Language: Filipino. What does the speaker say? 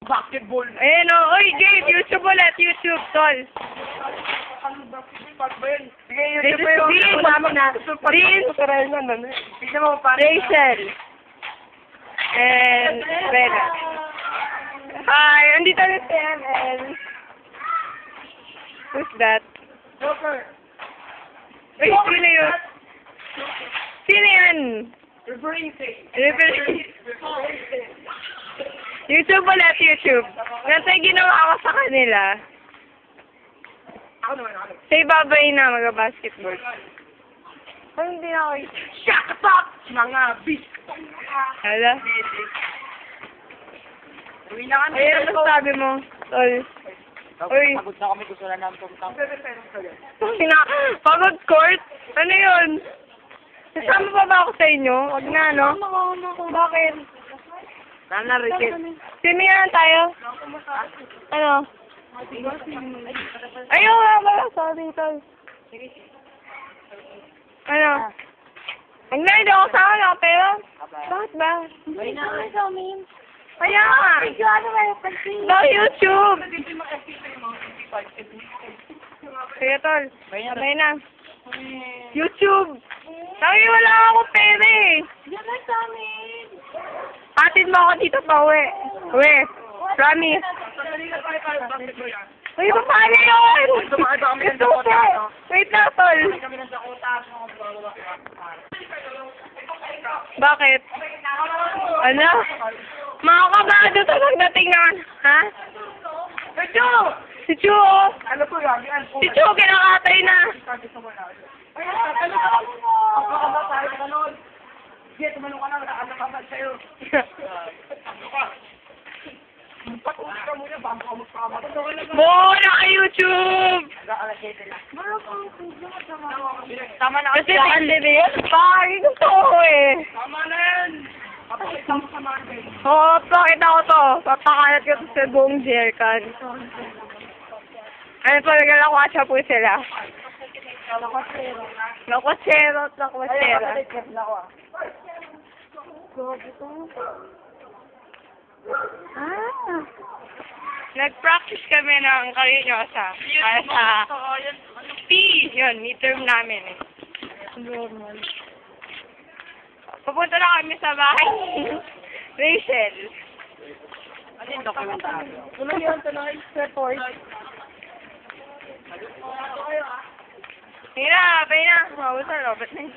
basketball. Ayan o. Uy, Jade, YouTube ulit. YouTube, tol. Ano basketball ba yun? Sige, This is Dean. Dean. Tignan mo pa. Rachel. And Bella. Hi, andito na si ML. Who's that? Joker. Uy, sino yun? Sino yan? YouTube ulit, YouTube. Nasa ginawa ko sa kanila. Ako naman, ako. Say babay na, mag-basketball. Ay, hindi na ako. Shut up! Mga beast! Hala? Uwi na kami. Ay, ano sabi mo? Tol. Uy. Pagod na kami, gusto na namin pumunta. Pagod court? Ano yun? Kasama pa ba ako sa inyo? Wag na, no? Bakit? Nana, Ricket. Sino yan tayo? Ano? Ayaw nga pala, sorry, tol. Ano? Ang na, hindi ako sama na, pero? Bakit ba? Uwi na kami. Kaya nga. Ba, YouTube. Kaya, tol. Sabay na. YouTube. Sabi, wala akong pera eh. Patid mo ako dito pa uwi. Uwi. Promise. Uy, paano yun? Ito po. Wait na, tol. Bakit? Ano? Mga kabado sa pagdating naman. Ha? Si Chu! Si Chu, oh. Ano po yan? Si Chu, kinakatay na. Sige, tumalong ka na. Ano ka ba sa'yo? Patuloy ka muna bago ka magpama. Buo na ka YouTube! Tama na Kasi pandemya. Bakit gusto ko eh. Tama na yan! Papakita mo sa Marvel. Oo, pakita ko to. Papakalat ko to sa buong Jerkan. Ano pa, naglalakwatsya po sila. Lakwasero. Ah. Nag-practice kami ng karinyosa. Para sa P. Yun, midterm namin eh. Pupunta na kami sa bahay ni Rachel. Ano yung dokumentaryo? Ano yun, tonight? Report. Hira, pay na. Mawala, robot na yun.